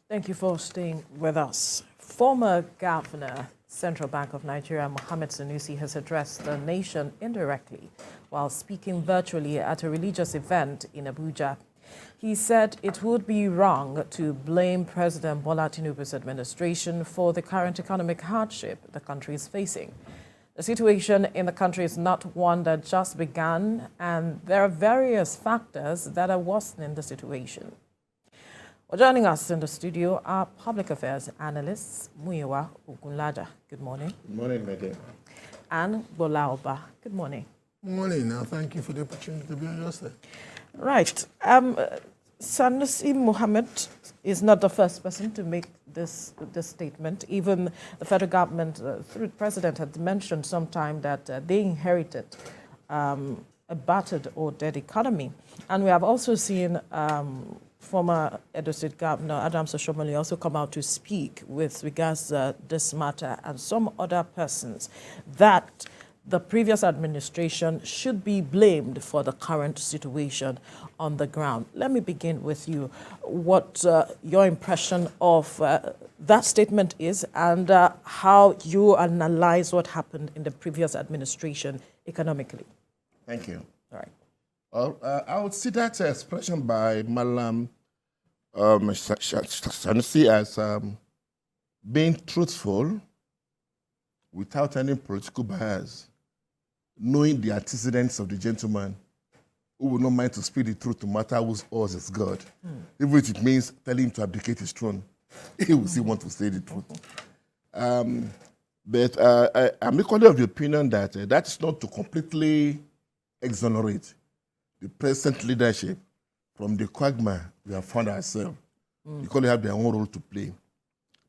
Thank you for staying with us. Former Governor, Central Bank of Nigeria, Mohammed Sanusi, has addressed the nation indirectly while speaking virtually at a religious event in Abuja. He said it would be wrong to blame President Bola Tinubu's administration for the current economic hardship the country is facing. The situation in the country is not one that just began, and there are various factors that are worsening the situation. Well, joining us in the studio are public affairs analysts Muyiwa Ogunlaja. Good morning. Good morning, Megan. And Bola Oba. Good morning. Good morning. Now, thank you for the opportunity to be on your side. Right. Sanusi Mohammed is not the first person to make this statement. Even the federal government, through the president, had mentioned sometime that they inherited a battered or dead economy. And we have also seen former Edo State Governor Adams Oshomole also come out to speak with regards to this matter and some other persons that the previous administration should be blamed for the current situation on the ground. Let me begin with you. What your impression of that statement is and how you analyze what happened in the previous administration economically. Thank you. All right. Well, I would see that expression by Malam Sanusi as being truthful without any political bias, knowing the antecedents of the gentleman who would not mind to speak the truth no matter whose ours is God. Even if it means telling him to abdicate his throne, he will still want to say the truth. But I'm equally of the opinion that that is not to completely exonerate the present leadership from the quagmire we have found ourselves. Because they have their own role to play.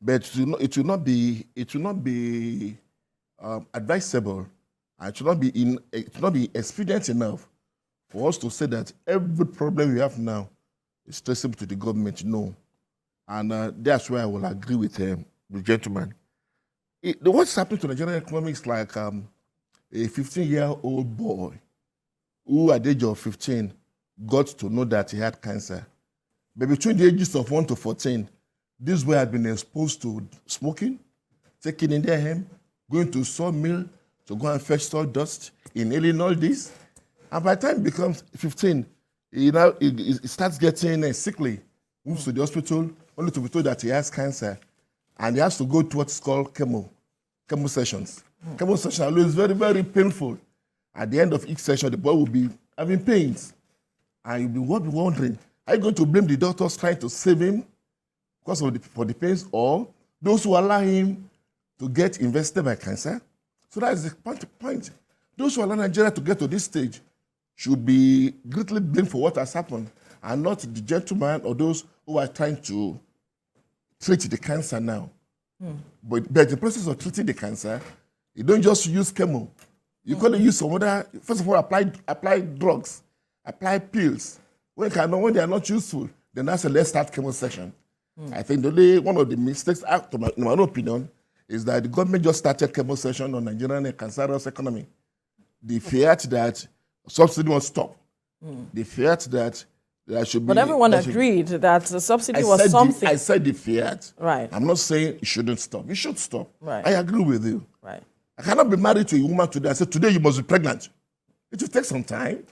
But it will not be advisable, and it will not be expedient enough for us to say that every problem we have now is traceable to the government. No, and that's why I will agree with the gentleman. What's happening to Nigerian economy is like a 15-year-old boy who at the age of 15 got to know that he had cancer. But between the ages of 1 to 14, this boy had been exposed to smoking, taking in their hemp, going to sawmill to go and fetch sawdust, inhaling all this. And by the time he becomes 15, he starts getting sickly, moves to the hospital, only to be told that he has cancer. And he has to go to what's called chemo sessions. Chemo sessions are always very, very painful. At the end of each session, the boy will be having pains. And you'll be wondering, are you going to blame the doctors trying to save him because of for the pains, or those who allow him to get invested by cancer? So that is the point. Those who allow Nigeria to get to this stage should be greatly blamed for what has happened, and not the gentleman or those who are trying to treat the cancer now. But the process of treating the cancer, you don't just use chemo. You can use some other, first of all, apply drugs, apply pills. When they are not useful, then I say, let's start chemo session. I think one of the mistakes, in my own opinion, is that the government just started chemo session on Nigerian cancerous economy. They feared that subsidy must stop. They feared that there should be... But everyone agreed that the subsidy was something. I said they feared. Right. I'm not saying it shouldn't stop. It should stop. Right. I agree with you. Right. I cannot be married to a woman today and say, today you must be pregnant. It will take some time.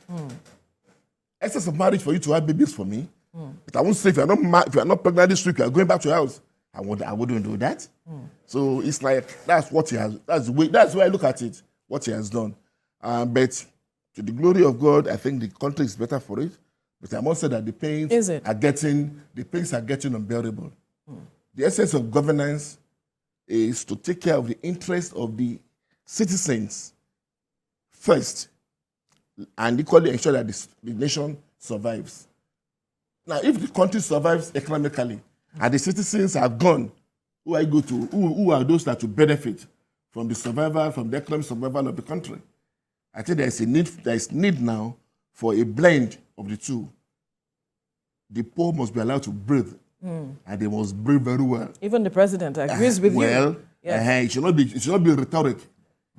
Excess of marriage for you to have babies for me. But I won't say if you are not pregnant this week, you are going back to your house. I wouldn't do that. So it's like that's what he has. That's the way I look at it. What he has done. But to the glory of God, I think the country is better for it. But I must say that the pains are getting unbearable. The essence of governance is to take care of the interests of the citizens first, and equally ensure that the nation survives. Now, if the country survives economically and the citizens are gone, who are those that will benefit from the economic survival of the country? I think there is need now for a blend of the two. The poor must be allowed to breathe, and they must breathe very well. Even the president agrees with you. Well, it should not be rhetoric.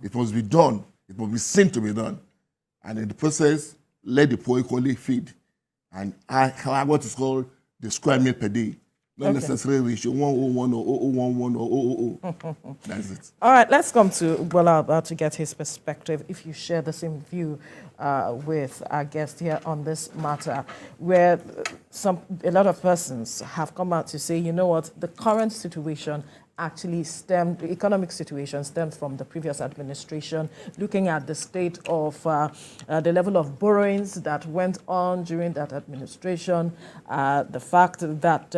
It must be done. It must be seen to be done. And in the process, let the poor equally feed. And what is called the square meal per day. Not necessarily we should 101 or 011 or 000. That's it. All right, let's come to Bola about to get his perspective, if you share the same view with our guest here on this matter, where a lot of persons have come out to say, you know what, the current situation actually the economic situation stemmed from the previous administration, looking at the state of the level of borrowings that went on during that administration, the fact that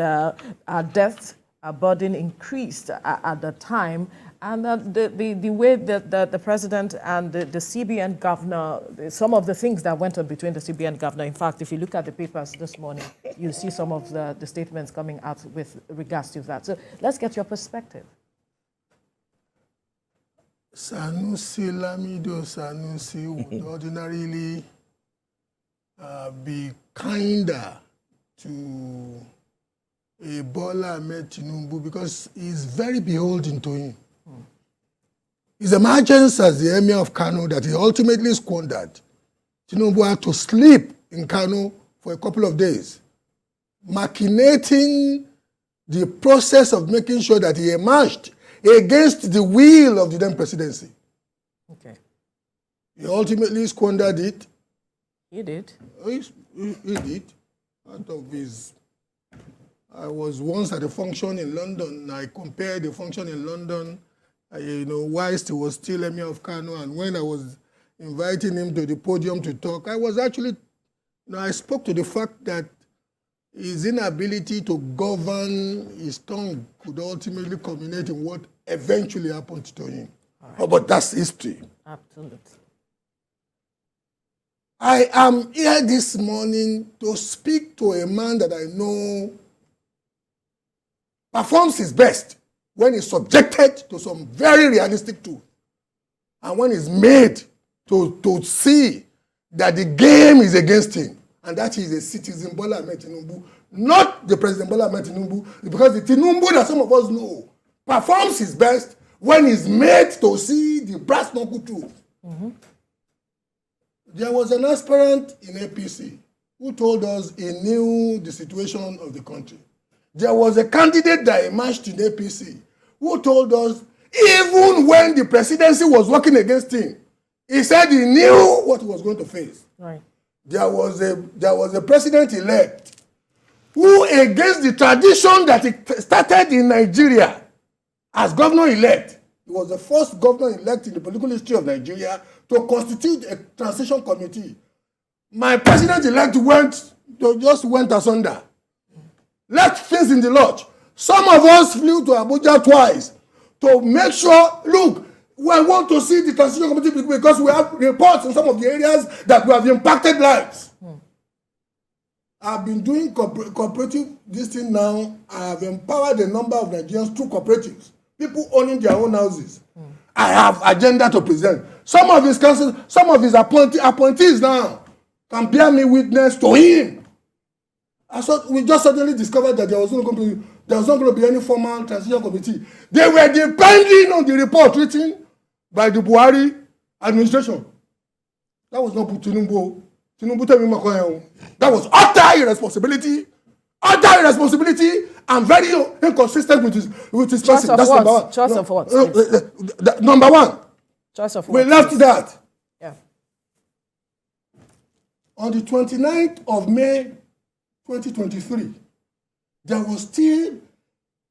our debt burden increased at the time, and the way that the president and the CBN governor, some of the things that went on between the CBN governor, in fact, if you look at the papers this morning, you see some of the statements coming out with regards to that. So let's get your perspective. Sanusi, Lamido Sanusi would ordinarily be kinder to a Bola Tinubu because he's very beholden to him. His emergence as the emir of Kano that he ultimately squandered, Tinubu had to sleep in Kano for a couple of days, machinating the process of making sure that he emerged against the will of the then presidency. Okay. He ultimately squandered it. He did. He did. Out of his... I was once at a function in London. I compared the function in London, whilst he was still Emir of Kano, and when I was inviting him to the podium to talk, I was actually, I spoke to the fact that his inability to govern his tongue could ultimately culminate in what eventually happened to him. Right. But that's history. Absolutely. I am here this morning to speak to a man that I know performs his best when he's subjected to some very realistic truth and when he's made to see that the game is against him, and that is a citizen Bola Tinubu, not the President Bola Tinubu, because the Tinubu that some of us know performs his best when he's made to see the brass knuckle truth. Mm-hmm. There was an aspirant in APC who told us he knew the situation of the country. There was a candidate that emerged in APC who told us even when the presidency was working against him, he said he knew what he was going to face. Right. There was a president-elect who, against the tradition that he started in Nigeria as governor-elect, he was the first governor-elect in the political history of Nigeria to constitute a transition committee. My president-elect just went asunder. Left things in the lodge. Some of us flew to Abuja twice to make sure, look, we want to see the transition committee because we have reports in some of the areas that we have impacted lives. I've been doing cooperative this thing now. I have empowered a number of Nigerians through cooperatives, people owning their own houses. I have agenda to present. Some of his council, some of his appointees now can bear me witness to him. We just suddenly discovered that there was not going to be any formal transition committee. They were depending on the report written by the Buhari administration. That was not Tinubu. Tinubu tell me that was utter irresponsibility, and very inconsistent with his person. That's number one. Choice of what? Number one. Choice of we what? left that. Yeah. On the 29th of May 2023, there was still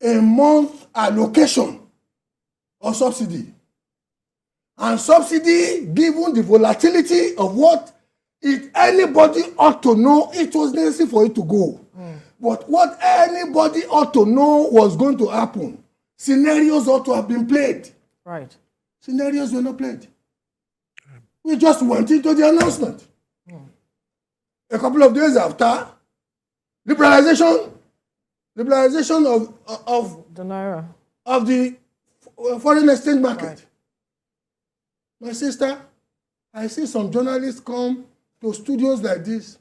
a month allocation of subsidy. And subsidy, given the volatility of what anybody ought to know, it was necessary for it to go. But what anybody ought to know was going to happen, scenarios ought to have been played. Right. Scenarios were not played. We just went into the announcement. A couple of days after, liberalization of the naira, of the foreign exchange market. Right. My sister, I see some journalists come to studios like this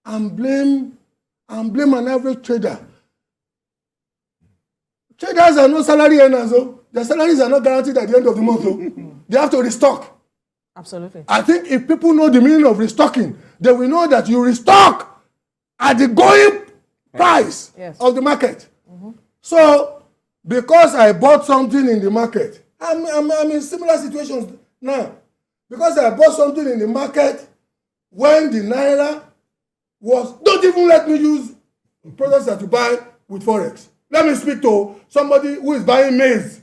and blame an average trader. Traders are not salary earners, though. Their salaries are not guaranteed at the end of the month, though. They have to restock. Absolutely. I think if people know the meaning of restocking, they will know that you restock at the going price of the market. So, because I bought something in the market, I'm in similar situations now. Because I bought something in the market when the naira was, don't even let me use products that you buy with Forex. Let me speak to somebody who is buying maize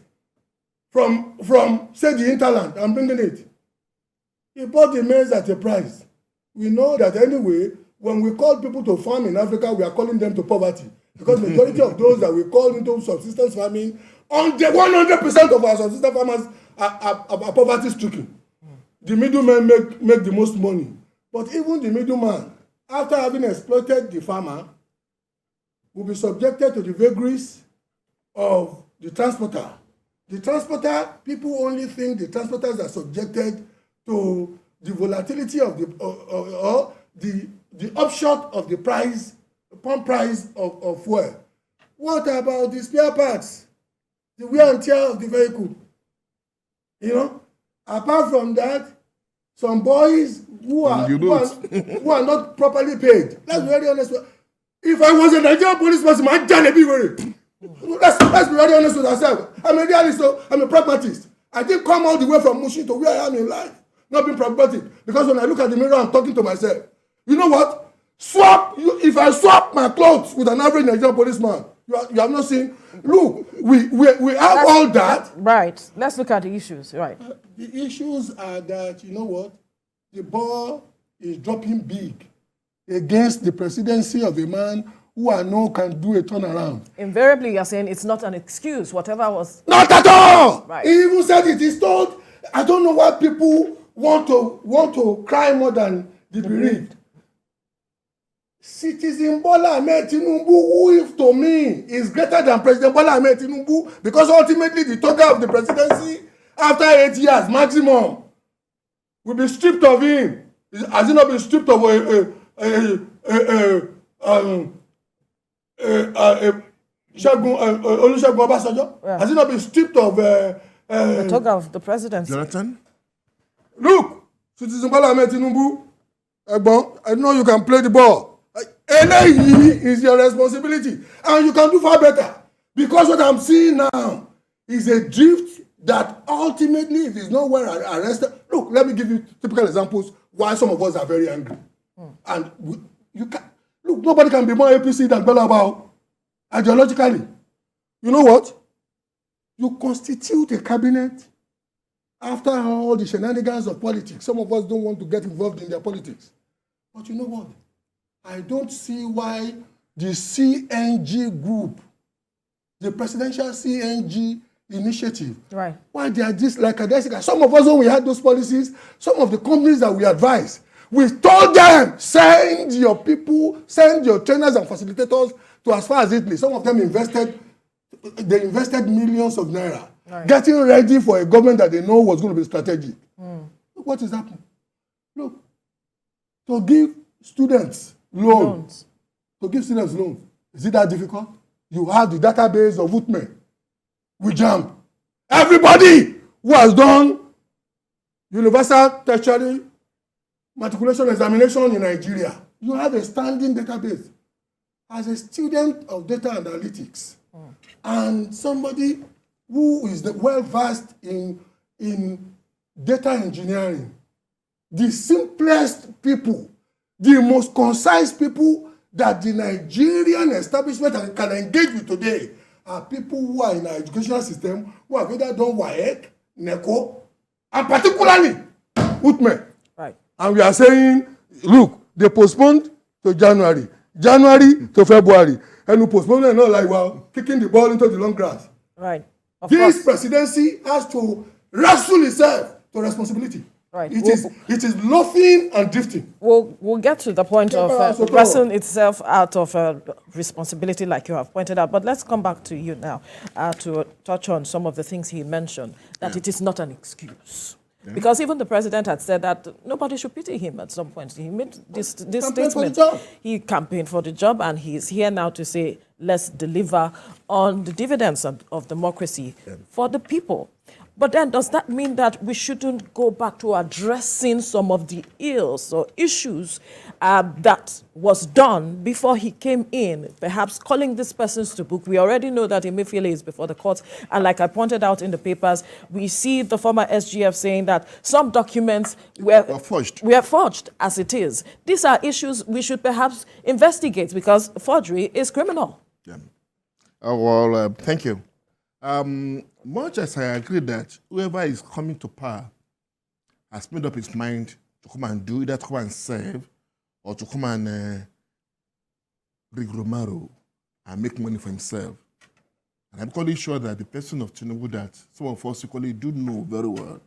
from say, the hinterland and bringing it. He bought the maize at a price. We know that anyway, when we call people to farm in Africa, we are calling them to poverty. Because majority of those that we call into subsistence farming, 100% of our subsistence farmers are poverty-stricken. The middlemen make the most money. But even the middleman, after having exploited the farmer, will be subjected to the vagaries of the transporter. The transporter, people only think the transporters are subjected to the volatility of the upshot of the price, pump price of fuel. What about the spare parts? The wear and tear of the vehicle? You know, apart from that, some boys who are not properly paid. Let's be very honest. If I was a Nigerian police person, I'd done a big worry. Let's be very honest with ourselves. I'm a realist, so I'm a pragmatist. I didn't come all the way from Mushin to where I am in life, not being pragmatic. Because when I look at the mirror, I'm talking to myself. You know what? If I swap my clothes with an average Nigerian policeman, you have not seen. Look, we have all that. Right. Let's look at the issues. Right. The issues are that, you know what? The ball is dropping big against the presidency of a man who I know can do a turnaround. Invariably, you're saying it's not an excuse, whatever was... Not at all! Right. He even said it. He's told, I don't know why people want to cry more than the bereaved. Citizen Bola Tinubu, who if to me is greater than President Bola Tinubu, because ultimately the toga of the presidency, after 8 years maximum, will be stripped of him. Has he not been stripped of Olusegun Obasanjo? Yeah. Has he not been stripped of the toga of the president? Jonathan? Look, Citizen Bola Tinubu, I know you can play the ball. Eléyìí is your responsibility, and you can do far better. Because what I'm seeing now is a drift that ultimately, if it's not well arrested, look, let me give you typical examples why some of us are very angry. And you can look, nobody can be more APC than Bola about ideologically. You know what? You constitute a cabinet after all the shenanigans of politics. Some of us don't want to get involved in their politics. But you know what? I don't see why the CNG group, the presidential CNG initiative, right, why they are just like a some of us, when we had those policies, some of the companies that we advised, we told them, send your people, send your trainers and facilitators to as far as Italy. Some of them invested millions of naira, right, getting ready for a government that they know was going to be strategic. Look what is happening. Look, to give students loans. To give students loans. Is it that difficult? You have the database of Woodmen. We jump. Everybody who has done universal tertiary matriculation examination in Nigeria, you have a standing database. As a student of data analytics and somebody who is well versed in data engineering, the simplest people, the most concise people that the Nigerian establishment can engage with today are people who are in our educational system, who have either done WAEC, NECO, and particularly Woodmen. Right. And we are saying, look, they postponed to January to February, and we postponed it not like, well, kicking the ball into the long grass. Right. This presidency has to wrestle itself to responsibility. Right. It is loafing and drifting. We'll get to the point of wrestling itself out of responsibility, like you have pointed out. But let's come back to you now to touch on some of the things he mentioned, that it is not an excuse. Yeah. Because even the president had said that nobody should pity him at some point. He made this statement. He campaigned for the job, and he's here now to say, let's deliver on the dividends of democracy for the people. But then does that mean that we shouldn't go back to addressing some of the ills or issues that was done before he came in, perhaps calling these persons to book? We already know that Emefiele is before the courts. And like I pointed out in the papers, we see the former SGF saying that some documents were forged as it is. These are issues we should perhaps investigate because forgery is criminal. Yeah. Thank you. Much as I agree that whoever is coming to power has made up his mind to come and do, either to come and serve or to come and rig Romero and make money for himself. And I'm quite sure that the person of Tinubu that some of us equally do know very well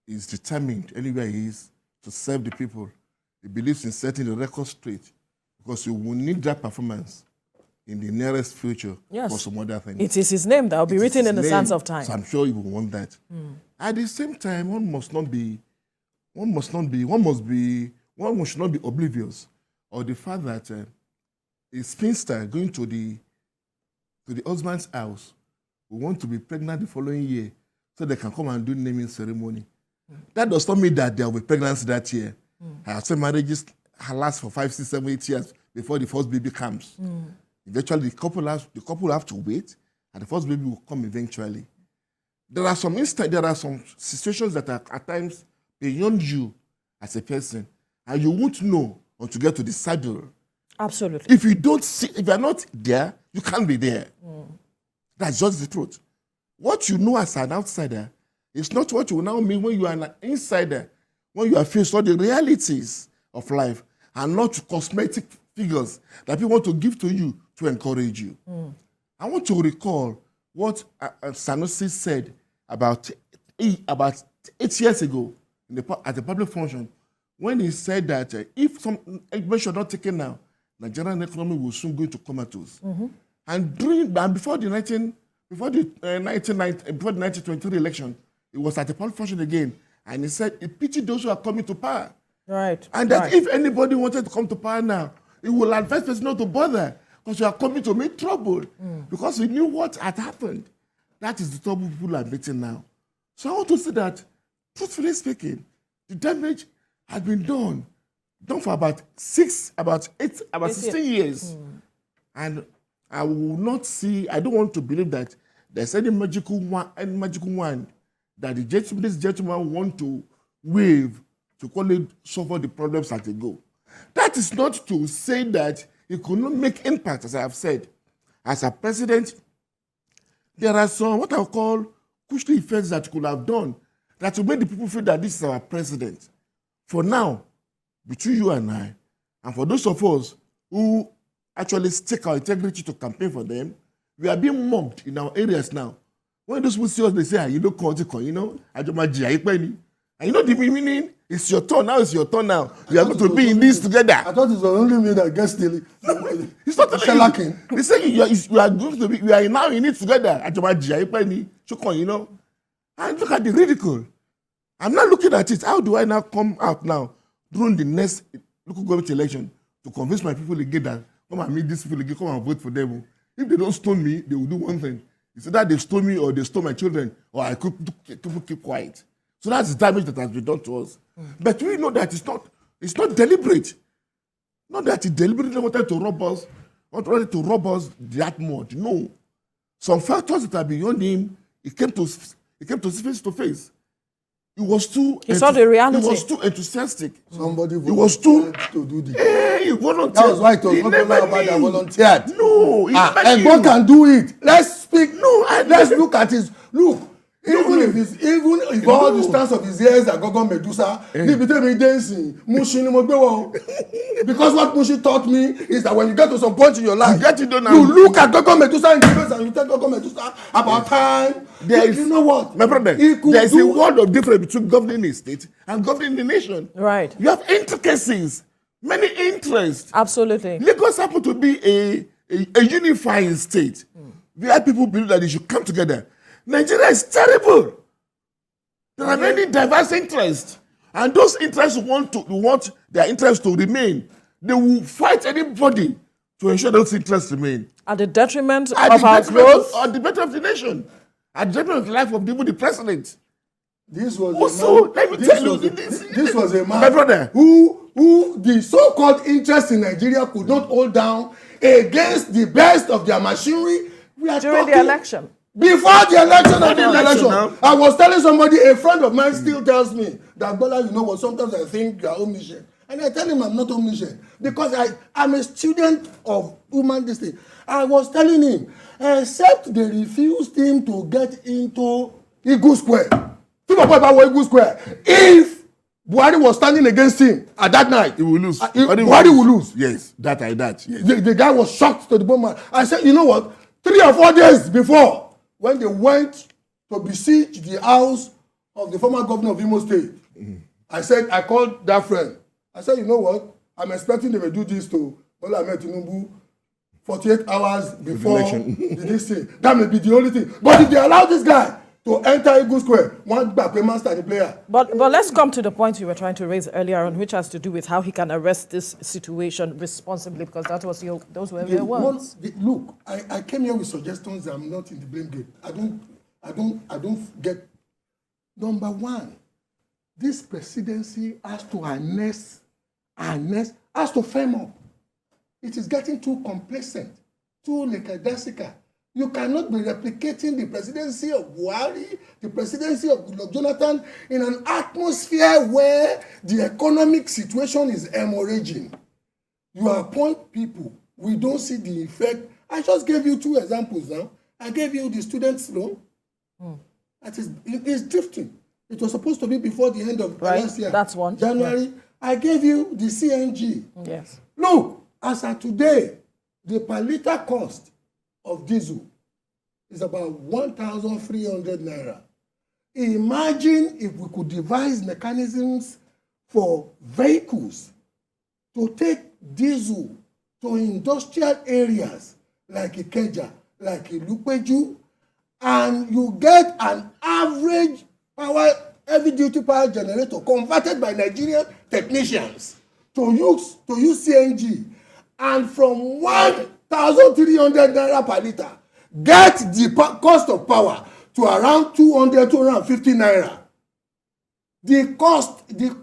is determined anywhere he is to serve the people. He believes in setting the record straight because you will need that performance in the nearest future for some other things. It is his name that will be written in the sands of time. So I'm sure he will want that. At the same time, one should not be oblivious of the fact that a spinster going to the husband's house will want to be pregnant the following year so they can come and do naming ceremony. That does not mean that there will be pregnancy that year. I have seen marriages last for 5, 6, 7, 8 years before the first baby comes. Eventually, the couple have to wait, and the first baby will come eventually. There are some situations that are at times beyond you as a person, and you won't know until you get to the saddle. Absolutely. If you're not there, you can't be there. That's just the truth. What you know as an outsider is not what you will now mean when you are an insider, when you are faced with the realities of life, and not cosmetic figures that people want to give to you to encourage you. I want to recall what Sanusi said about 8 years ago at a public function when he said that if some measures are not taken now, Nigerian economy will soon go into comatose. And before the 1923 election, it was at a public function again, and he said, "It pity those who are coming to power." Right. And that if anybody wanted to come to power now, it will advise us not to bother because you are coming to make trouble because we knew what had happened. That is the trouble people are making now. So I want to say that, truthfully speaking, the damage has been done for about 16 years. And I will not see, I don't want to believe that there's any magical wand that this gentleman want to wave to call it solve the problems as they go. That is not to say that he could not make impact, as I have said. As a president, there are some, what I call, cushy effects that could have done that will make the people feel that this is our president. For now, between you and I, and for those of us who actually stake our integrity to campaign for them, we are being mocked in our areas now. When those people see us, they say, you know, and you know the meaning? It's your turn. Now it's your turn now. We are going to be in this together. I thought it's the only me that gets still. It's not lacking. They say you are going to be, we are now in it together. You know? And look at the ridicule. I'm not looking at it. How do I now come out now during the next local government election to convince my people again that come and meet these people again, come and vote for them? If they don't stone me, they will do one thing. It's either they stone me or they stone my children, or I could keep quiet. So that's the damage that has been done to us. But we know that it's not deliberate. Not that he deliberately wanted to rob us that much. No. Some factors that are beyond him, he came to face to face. He saw the reality. He was too enthusiastic. Somebody volunteered to do this. He volunteered. That was why it was not about that volunteered. No. And God can do it. Let's speak. No. Let's look at it. Look. Even if all the stance of his ears are Gogo Medusa, he became me dancing. Because what Mushi taught me is that when you get to some point in your life, you look at Gogo Medusa in the face and you tell Gogo Medusa about time. You know what? My brother, there is a world of difference between governing a state and governing the nation. Right. You have intricacies, many interests. Absolutely. Lagos happen to be a unifying state where people believe that they should come together. Nigeria is terrible. There are many diverse interests, and those interests want their interests to remain. They will fight anybody to ensure those interests remain at the detriment of our growth, or the better of the nation. at the time of the life of even the president. This was Also, let me tell you, this was a man, my brother, who the so-called interest in Nigeria could not hold down against the best of their machinery. We are During the election. Before the election, after the election, now. I was telling somebody, a friend of mine still tells me that, Bola, you know what, sometimes I think you are omniscient. And I tell him I'm not omniscient because I'm a student of human destiny. I was telling him, except they refused him to get into Eagle Square. Think about Eagle Square. If Buhari was standing against him at that night, he will lose. Buhari will lose. Yes, yes. The guy was shocked to the bone. I said, you know what? 3 or 4 days before, when they went to besiege the house of the former governor of Imo State, I called that friend. I said, you know what? I'm expecting they will do this to Bola Tinubu 48 hours before this thing. That may be the only thing. But if they allow this guy to enter Eagle Square, one back a master the player. But let's come to the point you were trying to raise earlier on, which has to do with how he can arrest this situation responsibly, because that was those were your words. Look, I came here with suggestions. I'm not in the blame game. I don't get. Number one, this presidency has to has to firm up. It is getting too complacent, too lackadaisical. You cannot be replicating the presidency of Buhari, the presidency of Goodluck Jonathan in an atmosphere where the economic situation is hemorrhaging. You appoint people, we don't see the effect. I just gave you 2 examples now. I gave you the students' loan. It is drifting. It was supposed to be before the end of last year. That's one. January. Yeah. I gave you the CNG. Yes. Look, as of today, the per liter cost of diesel is about 1,300 naira. Imagine if we could devise mechanisms for vehicles to take diesel to industrial areas like Ikeja, like Ilupeju, and you get an average heavy-duty power generator converted by Nigerian technicians to use CNG, and from 1,300 naira per liter, get the cost of power to around 250 naira. The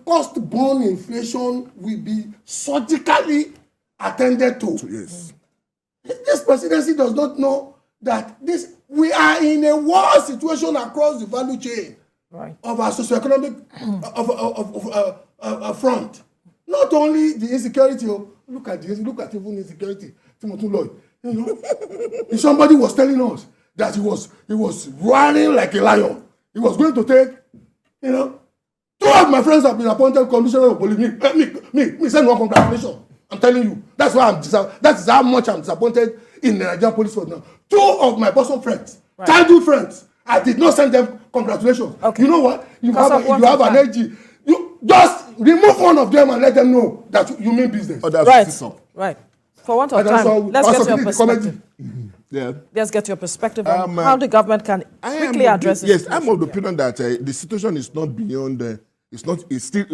cost-borne inflation will be surgically attended to. Yes. This presidency does not know that we are in a war situation across the value chain of our socioeconomic front. Not only the insecurity. Look at even insecurity. Timothy Lloyd. You know, somebody was telling us that he was running like a lion. He was going to take, 2 of my friends have been appointed commissioner of police. Me send one congratulations. I'm telling you. That's why that is how much I'm disappointed in the Nigerian police force now. 2 of my personal friends, childhood friends, I did not send them congratulations. Okay. You know what? You have an energy. You just remove one of them and let them know that you mean business. Right. For want of time, let's get your perspective. Yeah. Let's get your perspective on how the government can quickly address this. Yes, I'm of the opinion that the situation is not beyond. It's still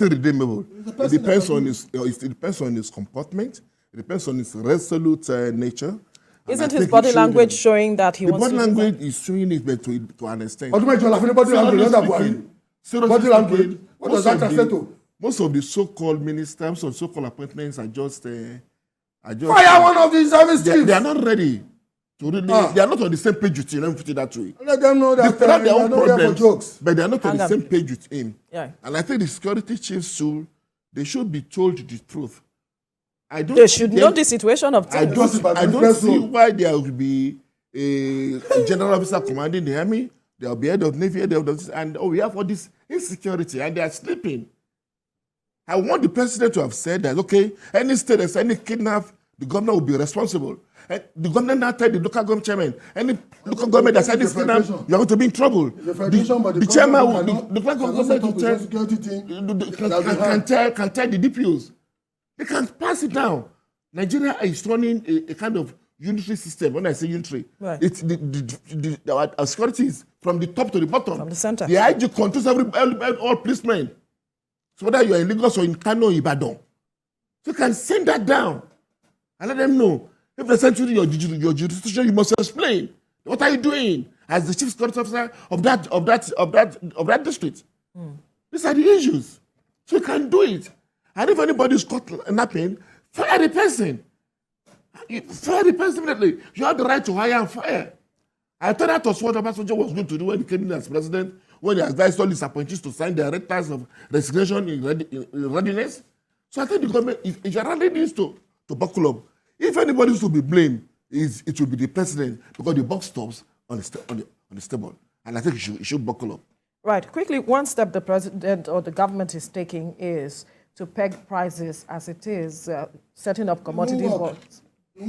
redeemable. It depends on his comportment. It depends on his resolute nature. Isn't his body language showing that he wants to? The body language is showing it, but to an extent. Body language. What does that translate to? Most of the so-called ministers or so-called appointments are just fire one of the service chiefs. They are not ready to really. They are not on the same page with him. Let me put it that way. Let them know that they have their own problems, jokes. but they are not on the same page with him. Yeah. And I think the security chiefs too, they should be told the truth. They should know the situation of things. I don't see why there will be a general officer commanding the army. There will be head of navy, head of this, and we have all this insecurity, and they are sleeping. I want the president to have said that, okay, any state that's any kidnap, the governor will be responsible. And the governor now tell the local government chairman, any local government that's any kidnap, you are going to be in trouble. The chairman, the local government can tell the DPOs. They can pass it down. Nigeria is running a kind of unitary system. When I say unitary, it's our security is from the top to the bottom. From the center. The IG controls all policemen. So whether you're in Lagos or in Kano or Ibadan, you can send that down and let them know. If they send you your jurisdiction, you must explain. What are you doing? as the chief security officer of that district. These are the issues. So you can do it. And if anybody is caught napping, fire the person. Fire the person immediately. You have the right to hire and fire. I thought that was what Obasanjo was going to do when he came in as president, when he advised all his appointees to sign their letters of resignation in readiness. So I think the government, if you really needs to buckle up, if anybody is to be blamed, it will be the president, because the buck stops on the stable. And I think it should buckle up. Right. Quickly, one step the president or the government is taking is to peg prices as it is, setting up commodity boards. It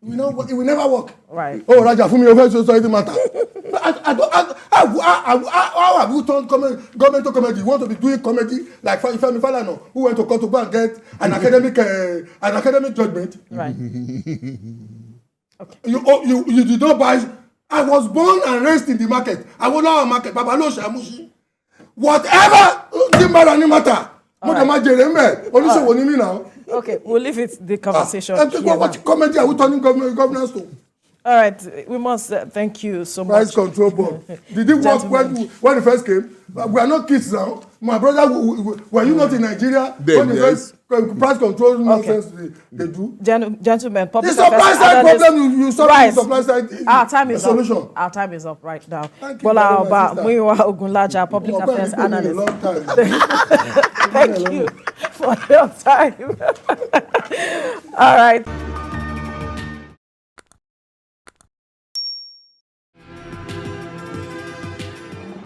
won't work. It will never work. Right. Oh, Raja, for me, your first society matter. How have you turned government to comedy? You want to be doing comedy like Ifeanyi Falana, who went to court to go and get an academic judgment? Right. Okay. You did not buy. I was born and raised in the market. I will not market. Babalo Shamushi. Whatever, didn't matter. Okay, we'll leave it the conversation. What comedy are we turning governance to? All right, we must thank you so much. Price control board. Did it work when it first came? We are not kids now. My brother, were you not in Nigeria when the first price control nonsense they do? Gentlemen, public the supply side problem you solve the supply side our time is solution. Up. Our time is up right now. Bola Ogunlaja, public affairs analyst. Thank you for your time. All right.